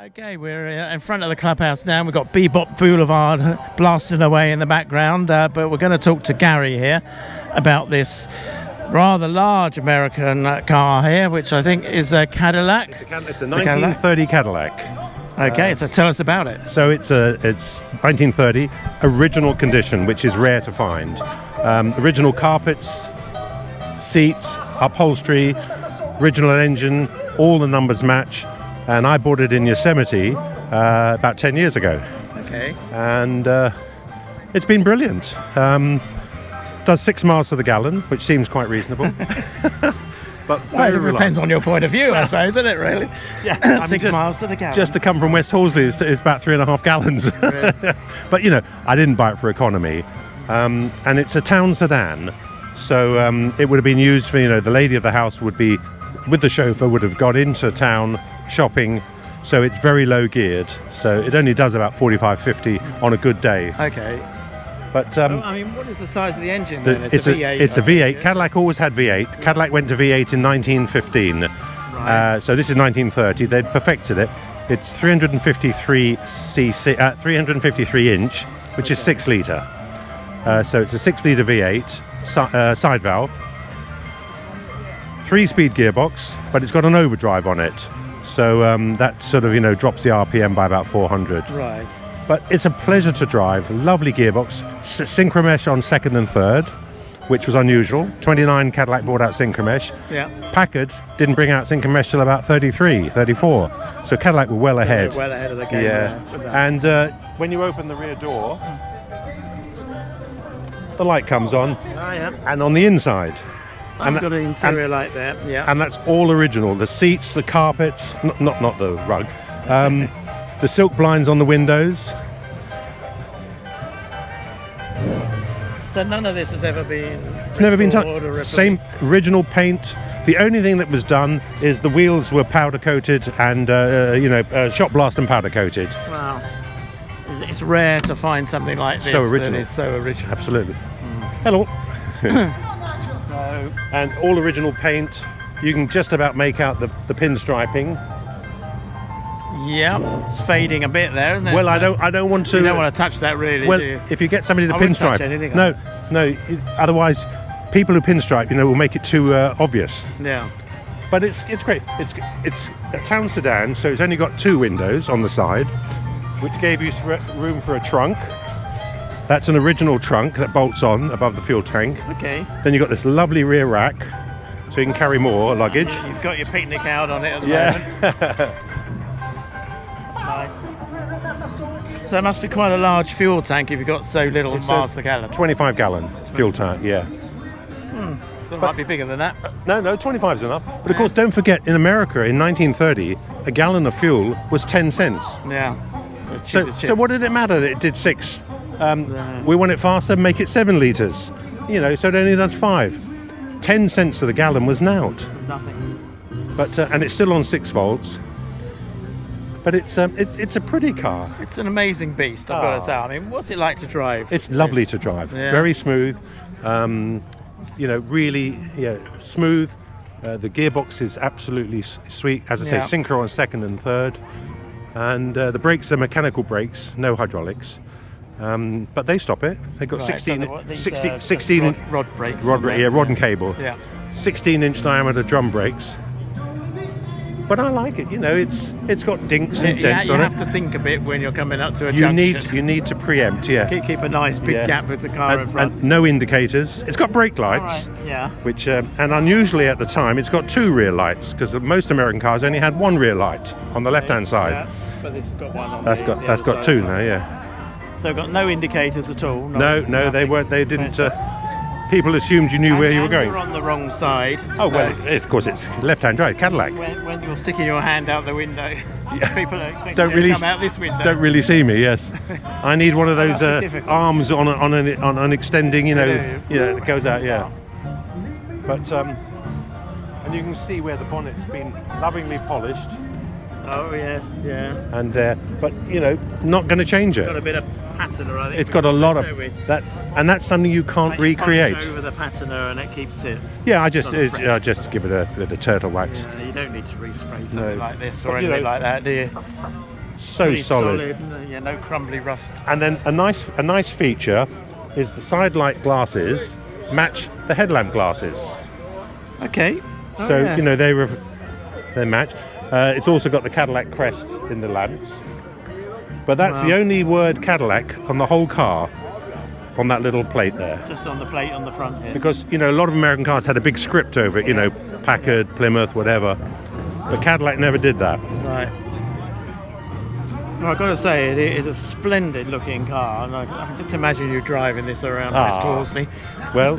Okay, we're in front of the clubhouse now. We've got Bebop Boulevard blasting away in the background, but we're going to talk to Gary here about this rather large American car here, which I think is a Cadillac. It's a 1930 Cadillac. Okay, so tell us about it. So it's 1930 original condition, which is rare to find. Original carpets, seats, upholstery, original engine, all the numbers match. And I bought it in Yosemite about 10 years ago. Okay. And it's been brilliant. Does 6 miles to the gallon, which seems quite reasonable. But Well, it depends on your point of view, I suppose, doesn't it, really? Yeah. 6 miles to the gallon. Just to come from West Horsley is about 3.5 gallons. Really? But, you know, I didn't buy it for economy. And it's a town sedan. So it would have been used for, you know, the lady of the house would be, with the chauffeur, would have got into town shopping. So it's very low geared. So it only does about 45, 50 on a good day. Okay. But I mean, what is the size of the engine then? it's a V8. It's a V8. Cadillac always had V8. Yeah. Cadillac went to V8 in 1915. Right. So this is 1930. They'd perfected it. It's 353 cc, 353 inch, which is 6 litre. So it's a 6 litre V8 side valve, 3-speed gearbox, but it's got an overdrive on it. So that sort of, you know, drops the RPM by about 400. Right. But it's a pleasure to drive. Lovely gearbox. Synchromesh on second and third, which was unusual. 29 Cadillac brought out Synchromesh. Yeah. Packard didn't bring out Synchromesh till about 33, 34. So Cadillac were well ahead. Well ahead of the game. Yeah. And when you open the rear door, the light comes on. Oh, yeah. And on the inside. I've got an interior light there. Yeah. And that's all original. The seats, the carpets, not the rug. The silk blinds on the windows. So none of this has ever been. It's never been restored or touched. Same original paint. The only thing that was done is the wheels were powder coated and shot blast and powder coated. Wow. It's rare to find something like this. So original. That is so original. Absolutely. Hello. And all original paint. You can just about make out the pinstriping. Yeah, it's fading a bit there, isn't it? Well, I don't want to. You don't want to touch that, really. Well, do you? if you get somebody to I wouldn't touch pinstripe, anything. no. Otherwise, people who pinstripe, you know, will make it too obvious. Yeah. But it's great. It's a town sedan, so it's only got 2 windows on the side, which gave you room for a trunk. That's an original trunk that bolts on above the fuel tank. Okay. Then you've got this lovely rear rack, so you can carry more luggage. You've got your picnic out on it at the moment. Nice. So that must be quite a large fuel tank if you've got so little miles per gallon. 25 gallon fuel tank, yeah. So it might be bigger than that. No, 25 is enough. But of course, don't forget, in America in 1930, a gallon of fuel was 10 cents. Yeah. So what did it matter that it did 6? We want it faster, make it 7 litres. You know, so it only does 5. 10 cents to the gallon was nout. Nothing. But and it's still on 6 volts. But it's a pretty car. It's an amazing beast, I've got to say. I mean, what's it like to drive? It's lovely to drive. Yeah. Very smooth. Really smooth. The gearbox is absolutely sweet. As I say, synchro on second and third. And the brakes are mechanical brakes, no hydraulics. But they stop it. They've got 16 rod brakes. Rod and cable. Yeah. 16-inch diameter drum brakes. But I like it, you know, it's got dinks and dents you on it. have to think a bit when you're coming up to a junction. You need to preempt, yeah. Keep a nice big gap with the car in front. And no indicators. It's got brake lights. All right. Yeah. Which and unusually at the time it's got 2 rear lights, because most American cars only had 1 rear light on the left-hand side. Yeah. But this has got one on That's got 2 now, yeah. So got no indicators at all. No, they weren't. They didn't. People assumed you knew where you were going. You're on the wrong side. Oh, well, of course, it's left-hand drive, Cadillac. When you're sticking your hand out the window, people are expecting don't you really to come out this window. Don't really see me, yes. I need one of those arms on an extending, that goes out, yeah. But, and you can see where the bonnet's been lovingly polished. Oh, yes, yeah. And but, not going to change it. Got a bit of patina, I think. It's got a lot of that's something you can't recreate. Polish over the patina and it keeps it. Yeah, I just give it a bit of turtle wax. Yeah, you don't need to respray something like this or anything like that, do you? So Pretty solid. Yeah, no crumbly rust. And then a nice feature is the side light glasses match the headlamp glasses. Okay. Oh, So yeah. you know they match. It's also got the Cadillac crest in the lamps, but that's the only word Cadillac on the whole car, on that little plate there. Just on the plate on the front here. Because you know a lot of American cars had a big script over it, you know, Packard, Plymouth, whatever, but Cadillac never did that. Right. Well, I've got to say, it is a splendid looking car, and I can just imagine you driving this around West Horsley. Well,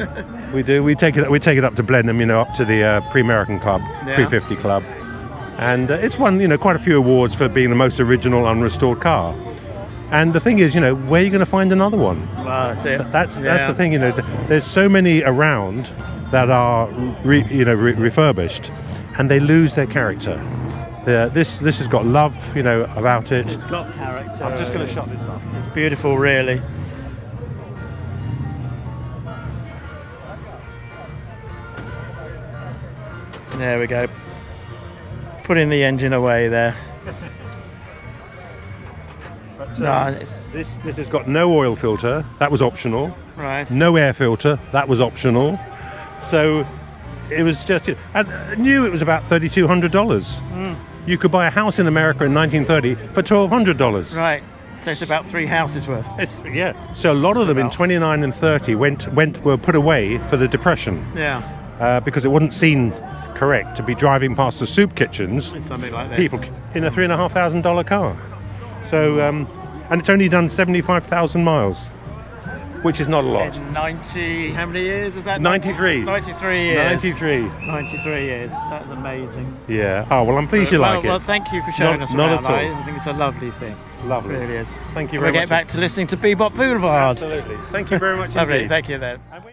we do. We take it up to Blenheim, you know, up to the Pre-American Club, Yeah. Pre-50 Club, and it's won, you know, quite a few awards for being the most original unrestored car. And the thing is, you know, where are you going to find another one? Well, that's it. That's the thing, you know. There's so many around that are, refurbished, and they lose their character. This has got love, you know, about it. It's got character. I'm just going to shut this up. It's beautiful, really. There we go. Putting the engine away there. No, it's This has got no oil filter. That was optional. right. No air filter. That was optional. So it was just. And I knew it was about $3,200. You could buy a house in America in 1930 for $1,200. Right. So it's about 3 houses worth. Yeah. So a lot of them in 29 and 30 were put away for the Depression Yeah. because it wasn't seen correct to be driving past the soup kitchens. It's something like this. People in a $3,500 car. So and it's only done 75,000 miles, which is not a lot. In 90, how many years is that? 93. 93 years. 93. 93 years. That's amazing. Yeah. Oh well, I'm pleased you like Well, it. thank you for showing Not- us not around. at all. I think it's a lovely thing. Lovely. It really is. Thank you We'll very get much. back to listening to Bebop Boulevard. Absolutely. Thank you very much Lovely. indeed. Thank you then. And we-